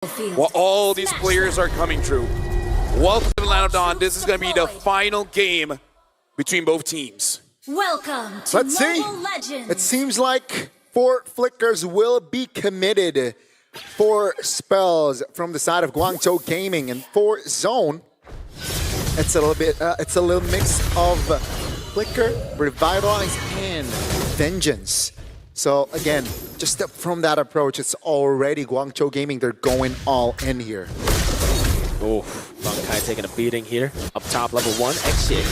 Well, all these players are coming through. Welcome to the Land of Dawn. This is going to be the final game between both teams. Welcome to Let's see. Mobile Legends. It seems like 4 flickers will be committed. 4 spells from the side of GUANGZHOU Gaming, and 4 zone. It's a little bit. It's a little mix of flicker, revitalize, and vengeance. So again, just from that approach, it's already GUANGZHOU Gaming. They're going all in here. Oh, Bankai taking a beating here. Up top, level 1, Exit.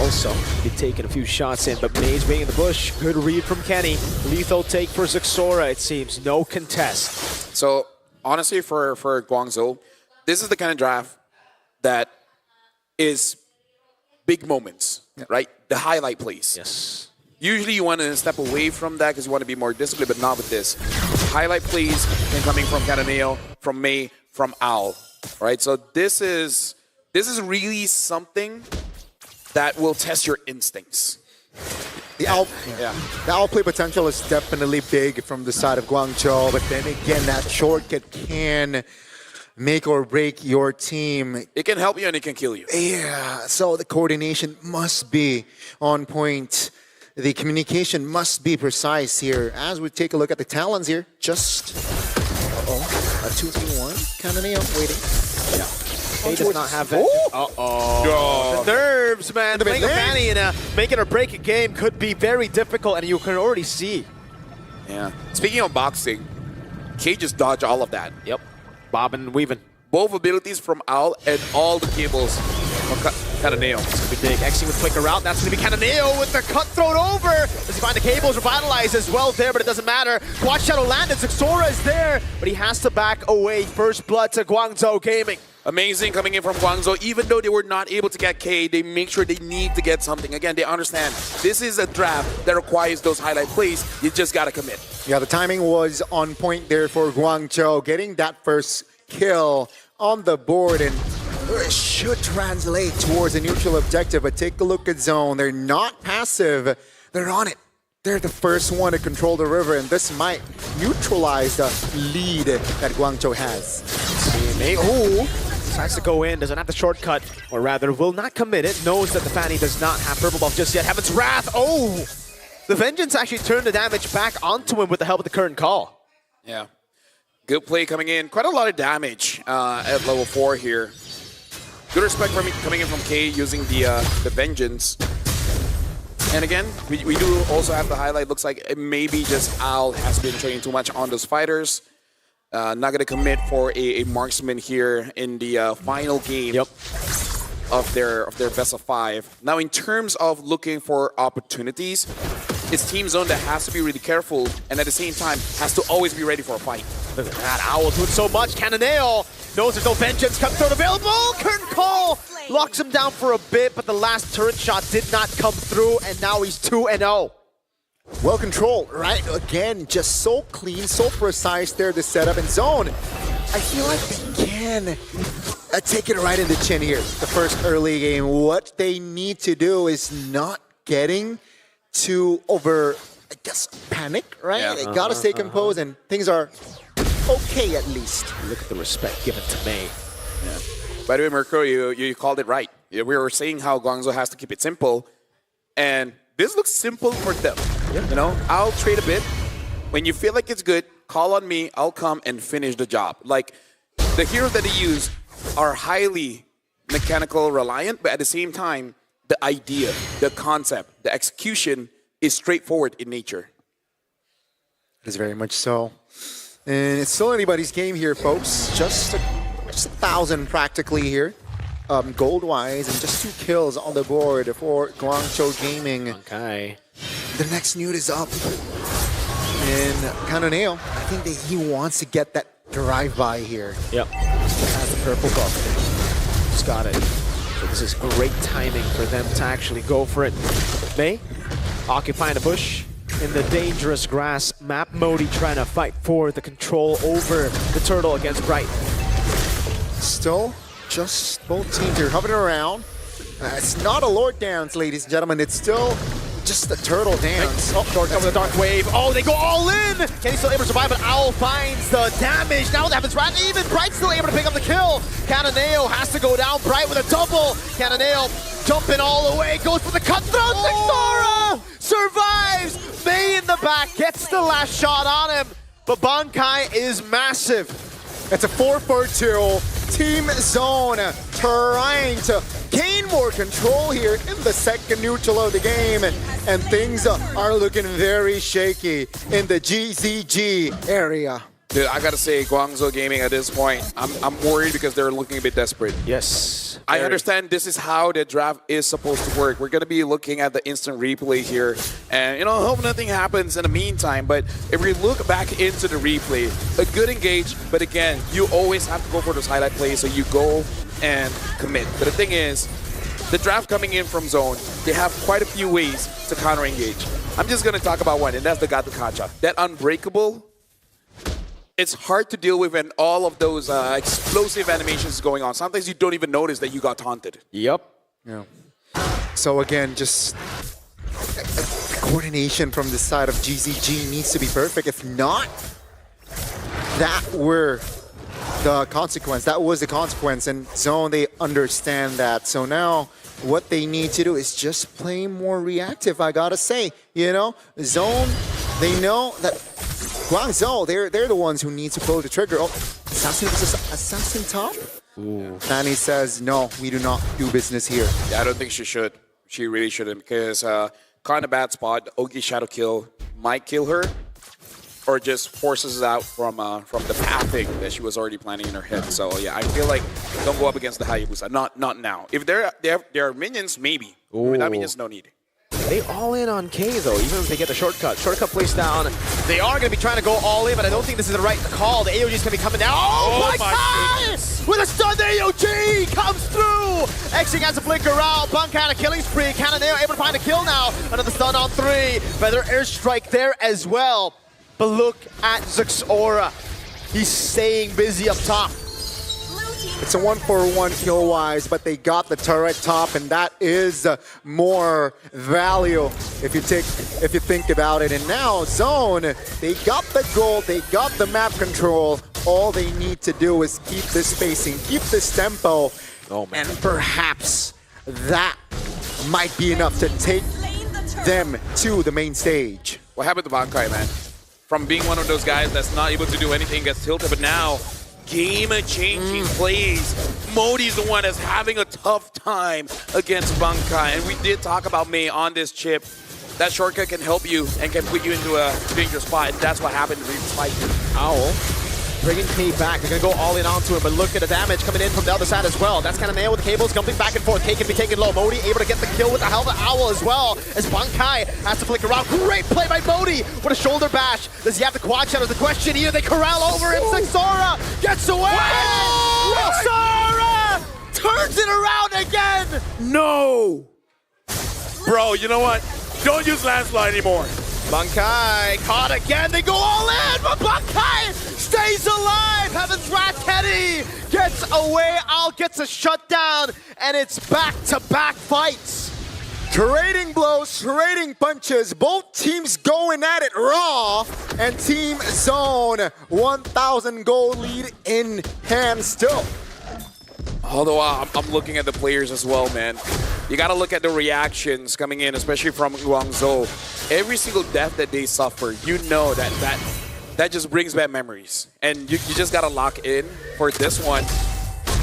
Also, be taking a few shots in, but Maze waiting in the bush. Good read from Kenny. Lethal take for Zixora, it seems. No contest. So, honestly, for GUANGZHOU, this is the kind of draft that is big moments, right? The highlight plays. Yes. Usually you want to step away from that because you want to be more disciplined, but not with this. Highlight plays coming from Cananeo, from May, from Owl. Right? So this is really something that will test your instincts. The Owl play potential is definitely big from the side of GUANGZHOU, but then again, that shortcut can make or break your team. It can help you and it can kill you. Yeah, so the coordination must be on point. The communication must be precise here. As we take a look at the talents here, just a 2v1. Cananeo waiting. Yeah. He does not have that. The nerves, man. Playing a Fanny and making or break a game could be very difficult, and you can already see. Yeah. Speaking of boxing, K just dodged all of that. Yep. Bobbing and weaving. Both abilities from Owl and all the cables from Cananeo. Big Exing with flicker out. That's going to be Cananeo with the cutthroat over. Does he find the cables? Revitalize as well there, but it doesn't matter. Watch Shadow landed. Zixora is there, but he has to back away. First blood to GUANGZHOU Gaming. Amazing coming in from GUANGZHOU. Even though they were not able to get K, they make sure they need to get something. Again, they understand this is a draft that requires those highlight plays. You just got to commit. Yeah, the timing was on point there for GUANGZHOU, getting that first kill on the board, and it should translate towards a neutral objective. But take a look at zone. They're not passive. They're on it. They're the first one to control the river, and this might neutralize the lead that GUANGZHou has. Oh, decides to go in, doesn't have the shortcut, or rather will not commit it, knows that the Fanny does not have purple buff just yet. Heaven's Wrath, oh! The Vengeance actually turned the damage back onto him with the help of the current call. Yeah. Good play coming in. Quite a lot of damage at level 4 here. Good respect from coming in from K using the Vengeance. And again, we do also have the highlight. Looks like it maybe just Owl has been training too much on those fighters. Not going to commit for a marksman here in the final game of their best of 5. Now, in terms of looking for opportunities, it's Team Zone that has to be really careful and at the same time has to always be ready for a fight. Look at that, Owl doing so much. Cananeo knows there's no Vengeance. Cutthroat available. Curtain call locks him down for a bit, but the last turret shot did not come through, and now he's 2-0. Well controlled, right? Again, just so clean, so precise there, the setup and zone. I feel like they can take it right in the chin here. The first early game. What they need to do is not getting too over, I guess, panic, right? Yeah. They gotta stay composed, and things are okay at least. Look at the respect given to May. Yeah. By the way, Mirko, you called it right. We were saying how GUANGZHOU has to keep it simple, and this looks simple for them. Yeah. You know, I'll trade a bit. When you feel like it's good, call on me. I'll come and finish the job. Like, the heroes that they use are highly mechanical reliant, but at the same time, the idea, the concept, the execution is straightforward in nature. It is very much so. And it's still anybody's game here, folks. Just 1,000 practically here, gold-wise, and just 2 kills on the board for GUANGZHOU Gaming. Okay. The next nude is up. And Cananeo, I think that he wants to get that drive-by here. Yep. Has the purple buff. He's got it. So this is great timing for them to actually go for it. May occupying a bush in the dangerous grass. Map Modi trying to fight for the control over the turtle against Bright. Still, just both teams here hovering around. It's not a lord dance, ladies and gentlemen. It's still just the turtle dance. Oh, short cover the dark wave. Oh, they go all in. Kenny's still able to survive, but Owl finds the damage. Now that happens right even. Bright's still able to pick up the kill. Cananeo has to go down. Bright with a double. Cananeo jumping all the way. Goes for the cutthroat. Sixora survives. May in the back gets the last shot on him. But Bankai is massive. It's a 4-4-2. Team Zone trying to gain more control here in the second neutral of the game. And things are looking very shaky in the GZG area. Dude, I gotta say, Guangzhou Gaming at this point, I'm worried because they're looking a bit desperate. Yes. I understand this is how the draft is supposed to work. We're gonna be looking at the instant replay here, and you know, hope nothing happens in the meantime. But if we look back into the replay, a good engage, but again, you always have to go for those highlight plays, so you go and commit. But the thing is, the draft coming in from zone, they have quite a few ways to counter engage. I'm just gonna talk about one, and that's the Gato Kacha. That unbreakable. It's hard to deal with when all of those explosive animations going on. Sometimes you don't even notice that you got taunted. Yep. Yeah. So again, just coordination from the side of GZG needs to be perfect. If not, that were the consequence. That was the consequence. And Zone, they understand that. So now what they need to do is just play more reactive, I gotta say. You know, Zone, they know that Guangzhou, they're the ones who need to pull the trigger. Oh, Assassin top? Ooh. Fanny says, no, we do not do business here. Yeah, I don't think she should. She really shouldn't, because kind of bad spot. Ogi Shadow Kill might kill her, or just forces it out from the pathing that she was already planning in her head. So yeah, I feel like don't go up against the Hayabusa. Not now. If there are minions, maybe. Without minions, no need. They all in on K though, even if they get the shortcut. Shortcut placed down. They are going to be trying to go all in, but I don't think this is the right call. The AOG is going to be coming down. Oh my God! With a stun, the AOG comes through. Xing has to flicker out. Bankai a killing spree. Cananeo able to find a kill now. Another stun on 3. Feather airstrike there as well. But look at Zixora. He's staying busy up top. It's a 1-for-1 kill-wise, but they got the turret top, and that is more value if you think about it. And now Zone, they got the gold, they got the map control. All they need to do is keep this spacing, keep this tempo, and perhaps that might be enough to take them to the main stage. What happened to Bankai, man? From being one of those guys that's not able to do anything, gets tilted, but now game-changing plays. Modi's the one that's having a tough time against Bankai. And we did talk about May on this chip. That shortcut can help you and can put you into a dangerous spot. And that's what happened in this fight. Owl bringing K back. They're going to go all in onto him, but look at the damage coming in from the other side as well. That's kind of nailed with the cables jumping back and forth. K can be taken low. Modi able to get the kill with the Helmet Owl as well, as Bankai has to flick around. Great play by Modi with a shoulder bash. Does he have the quad shadow? The question here, they corral over him. Sixora gets away. Sixora turns it around again. No! Bro, you know what? Don't use landslide anymore. Bankai caught again. They go all in, but Bankai stays alive. Heaven's Wrath Kenny gets away. Al gets a shutdown, and it's back-to-back fights. Trading blows, trading punches, both teams going at it raw, and Team Zone 1,000 gold lead in hand still. Although I'm looking at the players as well, man. You gotta look at the reactions coming in, especially from Guangzhou. Every single death that they suffer, you know that just brings back memories. And you just gotta lock in for this one.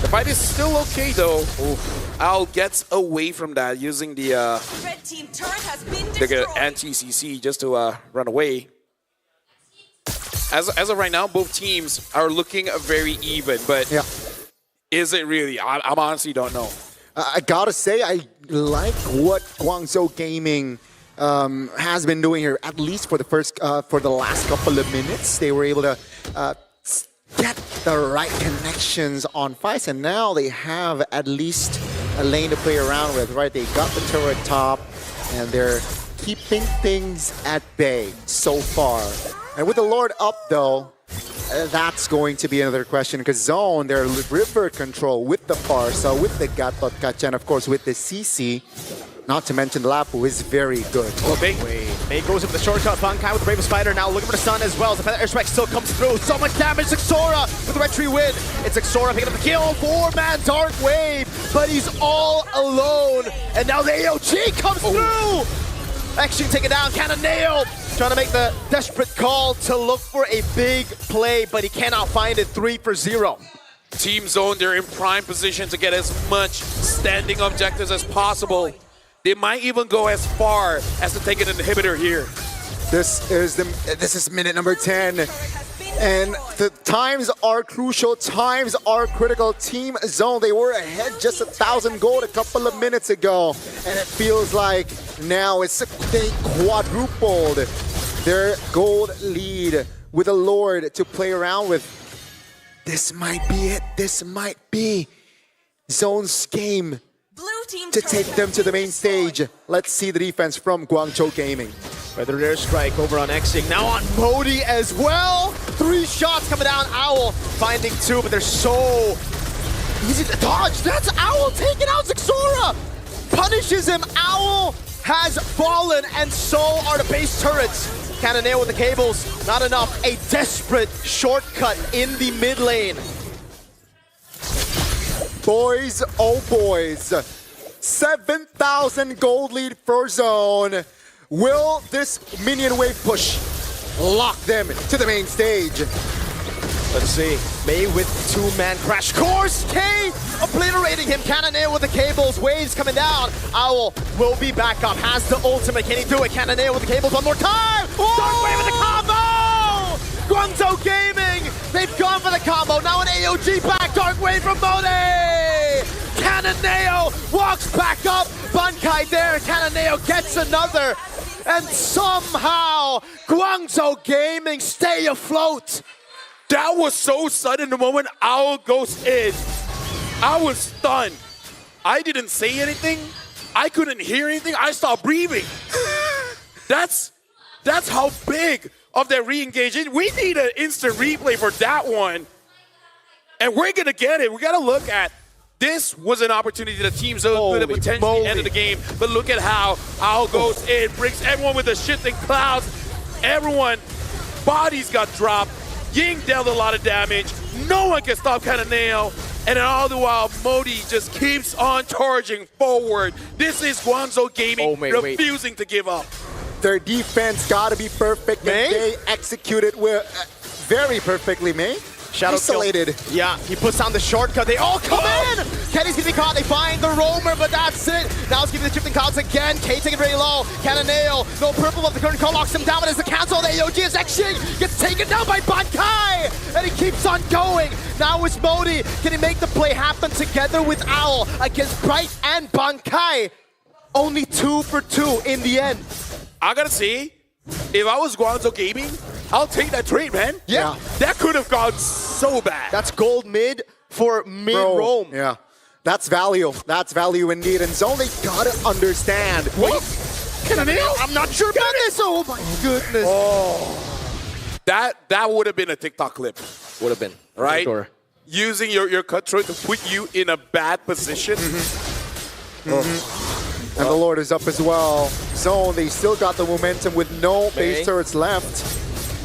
The fight is still okay though. Al gets away from that using the Red team turret has been destroyed. anti-CC just to run away. As of right now, both teams are looking very even, but yeah. Is it really? I honestly don't know. I gotta say, I like what Guangzhou Gaming has been doing here, at least for the last couple of minutes. They were able to get the right connections on fights, and now they have at least a lane to play around with, right? They got the turret top, and they're keeping things at bay so far. And with the Lord up, though, that's going to be another question, because Zone, their river control with the Parsa, with the Gatot Kacha, and of course with the CC, Not to mention Lapu is very good. Okay. May goes in with the shortcut. Bankai with the Bravest Fighter now looking for the stun as well. The Feather Airstrike still comes through. So much damage. Xora with the retry win. It's Xora picking up the kill. 4-man Dark Wave. But he's all alone. And now the AOG comes through. Actually taken down. Cannonale trying to make the desperate call to look for a big play, but he cannot find it. 3-for-0. Team Zone, they're in prime position to get as much standing objectives as possible. They might even go as far as to take an inhibitor here. This is minute number 10. And the times are crucial, times are critical. Team Zone, they were ahead just 1,000 gold a couple of minutes ago. And it feels like now they quadrupled their gold lead with a Lord to play around with. This might be it. This might be Zone's game Blue team to take them to the main stage. Let's see the defense from Guangzhou Gaming. Feather Airstrike over on Xing. Now on Modi as well. 3 shots coming down. Owl finding 2, but they're so easy to dodge. That's Owl taking out Xora. Punishes him. Owl has fallen, and so are the base turrets. Cannonale with the cables. Not enough. A desperate shortcut in the mid lane. Boys, oh boys. 7,000 gold lead for Zone. Will this minion wave push lock them to the main stage? Let's see. May with 2-man crash course. K obliterating him. Cannonale with the cables. Waves coming down. Owl will be back up. Has the ultimate. Can he do it? Cannonale with the cables one more time. Dark Wave with the combo. Guangzhou Gaming. They've gone for the combo. Now an AOG back. Dark Wave from Mode. Cannonale walks back up. Bankai there. Cannonale gets another. And somehow Guangzhou Gaming stay afloat. That was so sudden the moment Owl goes in. I was stunned. I didn't say anything. I couldn't hear anything. I stopped breathing. That's how big of that re-engagement. We need an instant replay for that one. And we're going to get it. We got to look at this was an opportunity that Team Zone could have potentially ended the game. But look at how Owl goes in, brings everyone with the shifting clouds. Everyone, bodies got dropped. Ying dealt a lot of damage. No one can stop Cannonale. And then all the while, Modi just keeps on charging forward. This is Guangzhou Gaming refusing to give up. Their defense gotta be perfect, and they executed very perfectly, May. Shadow isolated. Kill. Yeah, he puts down the shortcut. They all come in! Kenny's gonna be caught. They find the roamer, but that's it. Now it's giving the shifting clouds again. K taking it very low. Cannonale, no purple of the current call locks him down, but as the cancel, the AOG is Xing gets taken down by Bankai! And he keeps on going. Now it's Modi. Can he make the play happen together with Owl against Bright and Bankai? Only 2 for 2 in the end. I gotta say, if I was Guangzhou Gaming, I'll take that trade, man. Yeah. That could have gone so bad. That's gold mid for mid-roam. Yeah. That's value. That's value indeed. And Zone, they gotta understand. What? Cannonale? I'm not sure about this. Oh my goodness. Oh. That would have been a TikTok clip. Would have been. Right? Sure. Using your cutthroat to put you in a bad position. And the Lord is up as well. Zone, they still got the momentum with no base turrets left.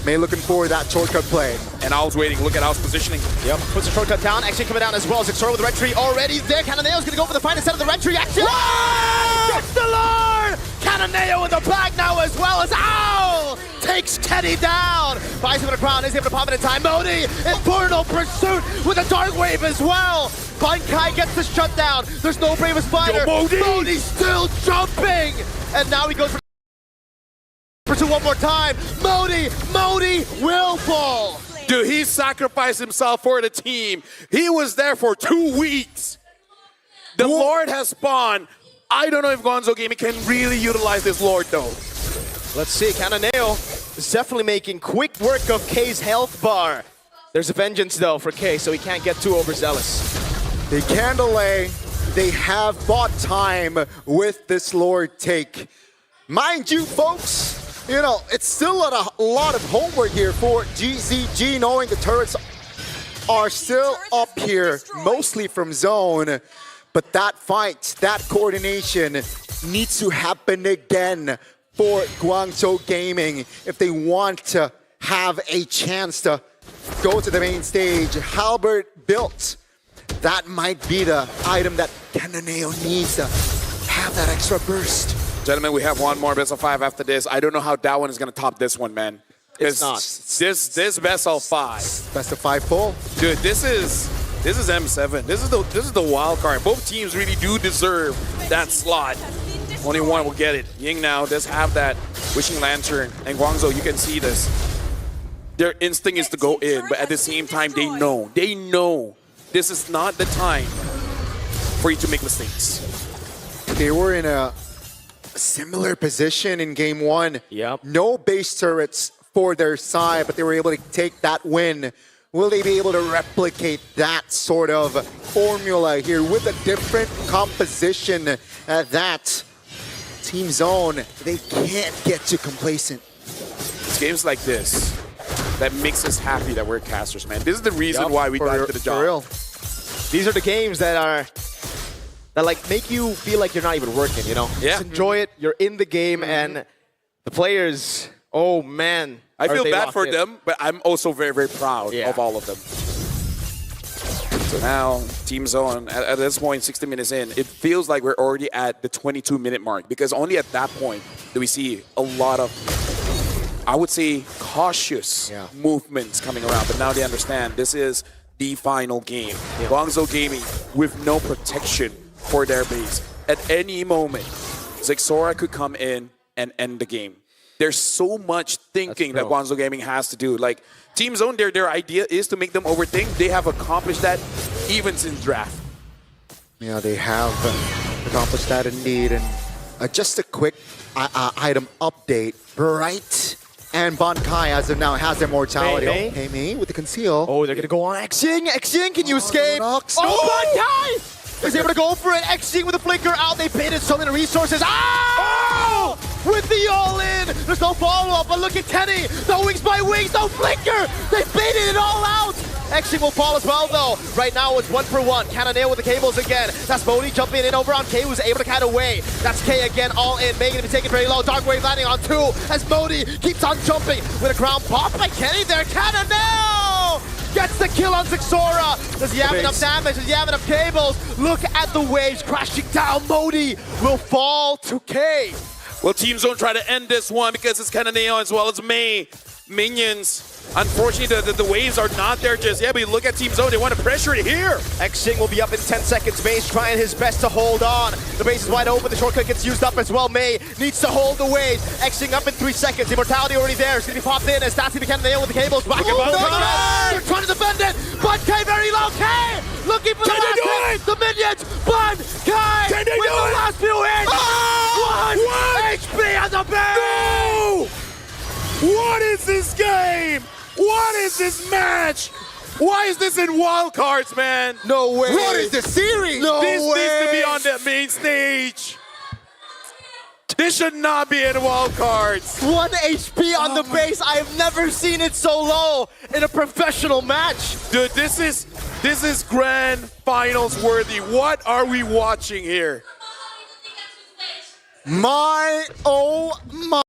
May looking for that shortcut play. And Owl's waiting. Look at Owl's positioning. Yep. Puts the shortcut down. Actually coming down as well. Xora with the red tree already there. Cannonale's gonna go for the fight instead of the red tree. Action! Gets the Lord! Cannonale in the back now as well as Owl takes Kenny down. Buys him with a crown. Is able to pop it in time. Modi, Infernal Pursuit with a Dark Wave as well. Bankai gets the shutdown. There's no Bravest Fighter. Modi's still jumping. And now he goes for pursuit one more time. Modi will fall. Dude, he sacrificed himself for the team. He was there for 2 weeks. The Lord has spawned. I don't know if Guangzhou Gaming can really utilize this Lord, though. Let's see. Cannonale is definitely making quick work of K's health bar. There's a vengeance, though, for K, so he can't get too overzealous. They can delay. They have bought time with this Lord take. Mind you, folks, you know, it's still a lot of homework here for GZG, knowing the turrets are still up here, mostly from Zone. But that fight, that coordination, needs to happen again for Guangzhou Gaming if they want to have a chance to go to the main stage. Halbert built. That might be the item that Cananeo needs to have that extra burst. Gentlemen, we have one more best of 5 after this. I don't know how that one is going to top this one, man. It's not. This best of 5. Best of 5 full. Dude, this is M7. This is the wild card. Both teams really do deserve that slot. Only one will get it. Ying now does have that Wishing Lantern, and Guangzhou, you can see this. Their instinct is to go in, but at the same time, they know this is not the time for you to make mistakes. They were in a similar position in game 1. Yep. No base turrets for their side, but they were able to take that win. Will they be able to replicate that sort of formula here with a different composition at that? Team Zone, they can't get too complacent. It's games like this that makes us happy that we're casters, man. This is the reason why we got to the job. For real. These are the games that like make you feel like you're not even working, you know? Yeah. Just enjoy it, you're in the game, and the players, oh man. I are feel they bad locked for in. them, but I'm also very, very proud of all of them. So now, Team Zone, at this point, 60 minutes in, it feels like we're already at the 22-minute mark, because only at that point do we see a lot of, I would say, cautious movements coming around. But now they understand this is the final game. Guangzhou Gaming with no protection for their base. At any moment, Zexora could come in and end the game. There's so much thinking that Guangzhou Gaming has to do. Like, Team Zone, their idea is to make them overthink. They have accomplished that even since draft. Yeah, they have accomplished that indeed. And just a quick item update. Bright and Bankai, as of now, has their mortality. Mei. Okay, Mei with the conceal. Oh, they're gonna go on Xing. Xing, can you escape? Nox. Oh, Bankai is able to go for it. Xing with the flicker out. They baited so many resources. Oh! With the all-in. There's no follow-up, but look at Teddy. The wings by wings, no flicker. They baited it all out. Xing will fall as well, though. Right now, it's 1-for-1. Cananeo with the cables again. That's Modi jumping in over on K, who's able to cat away. That's K again, all in. Making him take it very low. Dark Wave landing on 2 as Modi keeps on jumping with a ground pop by Kenny there. Cananeo gets the kill on Zexora. Does he have enough damage? Does he have enough cables? Look at the waves crashing down. Modi will fall to K. Well, Team Zone try to end this one because it's Cananeo as well as Mei. Minions. Unfortunately, the waves are not there just yet, but you look at Team Zone, they want to pressure it here. Xing will be up in 10 seconds. Mei's trying his best to hold on. The base is wide open. The shortcut gets used up as well. Mei needs to hold the waves. Xing up in 3 seconds. Immortality already there. It's going to be popped in as Stassi can nail with the cables. Back and they're trying to defend it, but K very low. K looking for the last hit. The minions, but K with the last few hits. 1 HP on the base. No! What is this game? What is this match? Why is this in wildcards, man? No way. What is this series? No This way. needs to be on the main stage. This should not be in wildcards. 1 HP on the base. I have never seen it so low in a professional match. Dude, this is grand finals worthy. What are we watching here? My, oh my.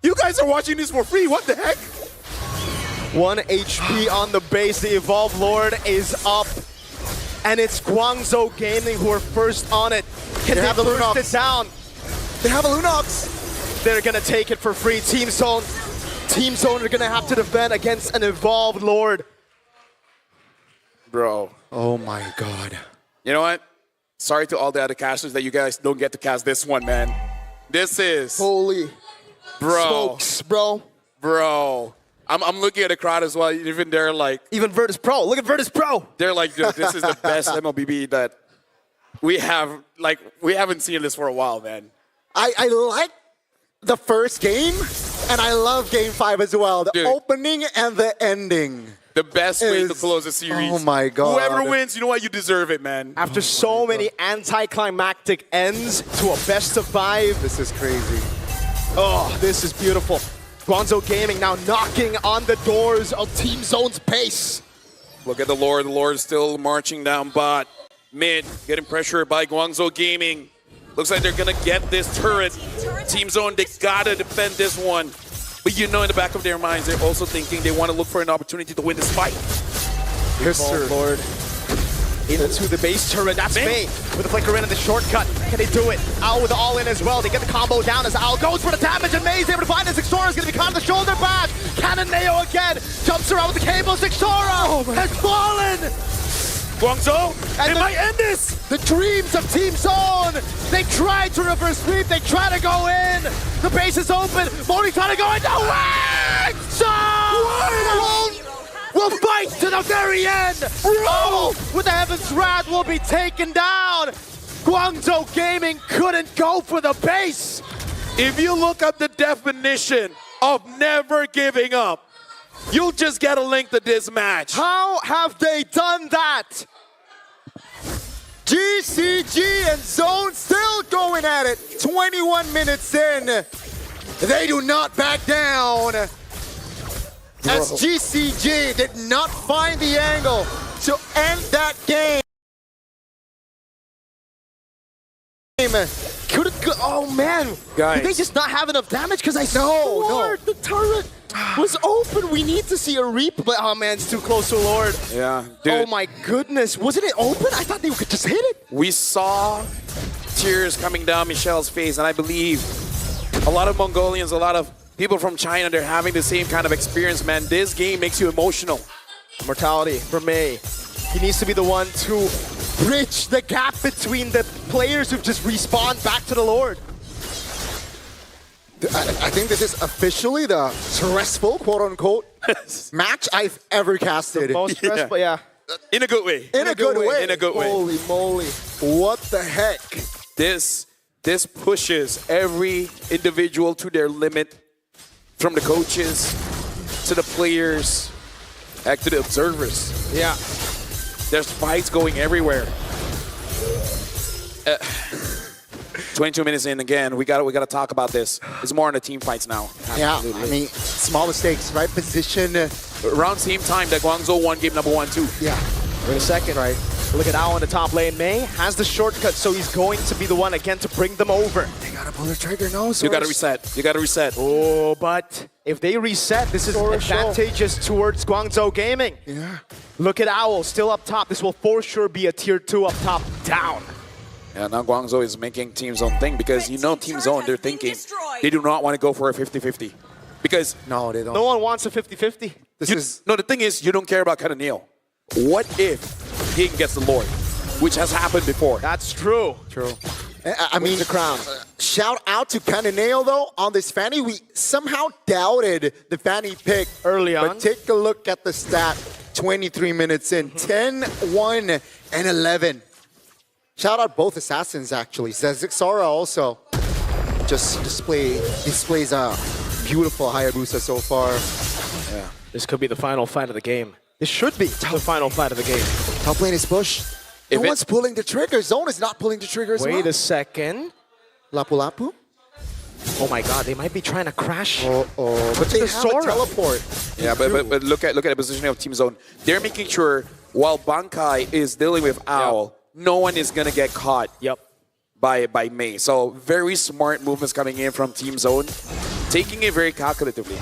You guys are watching this for free. What the heck? 1 HP on the base. The Evolved Lord is up. And it's Guangzhou Gaming who are first on it. Can they burst it down? They have a Lunox. They're going to take it for free. Team Zone are going to have to defend against an Evolved Lord. Bro. Oh my god. You know what? Sorry to all the other casters that you guys don't get to cast this one, man. This is... Holy smokes, bro. Bro. I'm looking at the crowd as well. Even they're like... Even Virtus Pro. Look at Virtus Pro. They're like, dude, this is the best MLBB that we have. Like, we haven't seen this for a while, man. I like the first game, and I love game 5 as well. The opening and the ending. The best way to close a series. Oh my god. Whoever wins, you know what? You deserve it, man. After so many anticlimactic ends to a best of 5. This is crazy. Oh, this is beautiful. Guangzhou Gaming now knocking on the doors of Team Zone's base. Look at the Lord. The Lord is still marching down bot. Mid, getting pressured by Guangzhou Gaming. Looks like they're going to get this turret. Team Zone, they got to defend this one. But you know in the back of their minds, they're also thinking they want to look for an opportunity to win this fight. Yes, sir. Lord. Into the base turret. That's May with the flicker in and the shortcut. Can they do it? Owl with the all-in as well. They get the combo down as Owl goes for the damage, and May's able to find it. Zixora is going to be caught on the shoulder bash. Cannon Neo again. Jumps around with the cable. Zixora has fallen. Guangzhou, And it might end this. The dreams of Team Zone. They tried to reverse sweep. They try to go in. The base is open. Moni trying to go in. No way! Will fight to the very end. Owl with the Heaven's Wrath will be taken down. Guangzhou Gaming couldn't go for the base. If you look up the definition of never giving up, you'll just get a link to this match. How have they done that? GZG and Zone still going at it. 21 minutes in. They do not back down. As GZG did not find the angle to end that game. Couldn't go. Oh man, Guys. did they just not have enough damage? Because I swore the turret was open. We need to see a replay. Oh man, it's too close to Lord. Yeah, dude. Oh my goodness, wasn't it open? I thought they could just hit it. We saw tears coming down Michelle's face, and I believe a lot of Mongolians, a lot of people from China, they're having the same kind of experience, man. This game makes you emotional. Mortality for May. He needs to be the one to bridge the gap between the players who've just respawned back to the Lord. I think this is officially the stressful, quote-unquote, match I've ever casted. Most stressful, yeah. In a good way. In a good way. In a good way. Holy moly. What the heck? This pushes every individual to their limit, from the coaches to the players, heck, to the observers. Yeah. There's fights going everywhere. 22 minutes in again. We got to talk about this. It's more on the team fights now. Yeah, Absolutely. I mean, small mistakes, right? Position. Around same time that Guangzhou won game number 1 too. Yeah. Wait a second, right? Look at Owl in the top lane. May has the shortcut, so he's going to be the one again to bring them over. They gotta pull the trigger, no? You got to reset. You got to reset. Oh, but if they reset, this is advantageous towards Guangzhou Gaming. Yeah. Look at Owl, still up top. This will for sure be a tier 2 up top, down. Yeah, now Guangzhou is making Team Zone think, because you know Team Zone, they're thinking they do not want to go for a 50-50. Because No, they don't. No one wants a 50-50. no, the thing is, you don't care about Cannon Neo. What if he gets the Lord, which has happened before? That's true. True. I mean, the crown. Shout out to Cananeo, though, on this Fanny. We somehow doubted the Fanny pick Early on. But take a look at the stat. 23 minutes in. 10, 1, and 11. Shout out both assassins, actually. Zixora also just displays a beautiful Hayabusa so far. Yeah. This could be the final fight of the game. This should be the final fight of the game. Top lane is pushed. No one's pulling the trigger. Zone is not pulling the trigger as well. Wait a second. Lapu Lapu? Oh my god, they might be trying to crash. But they have a Sora. teleport. Yeah, but look at the positioning of Team Zone. They're making sure while Bankai is dealing with Owl, no one is gonna get caught. Yep. By May. So very smart movements coming in from Team Zone, taking it very calculatively.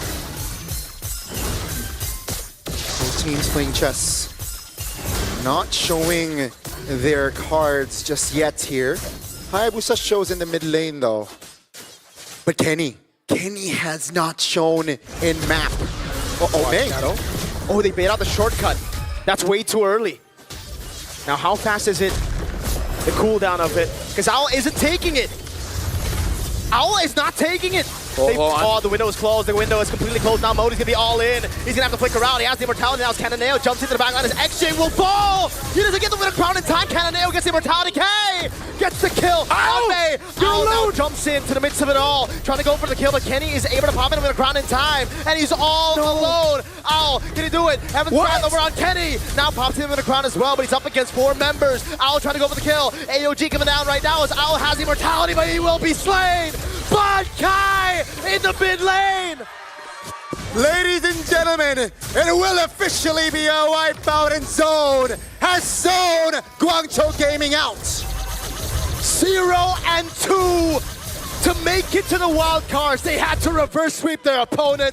Both teams playing chess. Not showing their cards just yet here. Hayabusa shows in the mid lane though. But Kenny has not shown in map. May. Oh, they bait out the shortcut. That's way too early. Now, how fast is it? The cooldown of it. Because Owl isn't taking it. Owl is not taking it. Oh, the window is closed. The window is completely closed. Now Modi's going to be all in. He's going to have to flicker around. He has the immortality now. Cananeo jumps into the back line. His XJ will fall. He doesn't get the winner crown in time. Cananeo gets the immortality. K gets the kill. On May. Owl now jumps into the midst of it all. Trying to go for the kill, but Kenny is able to pop in the winner crown in time. And he's all alone. Owl, can he do it? Heaven's Wrath over on Kenny. Now pops in the crown as well, but he's up against 4 members. Owl trying to go for the kill. AOG coming down right now as Owl has immortality, but he will be slain. But Kai in the mid lane. Ladies and gentlemen, it will officially be a wipeout, and Zone has zoned Guangzhou Gaming out. 0-2 to make it to the wild cards. They had to reverse sweep their opponent.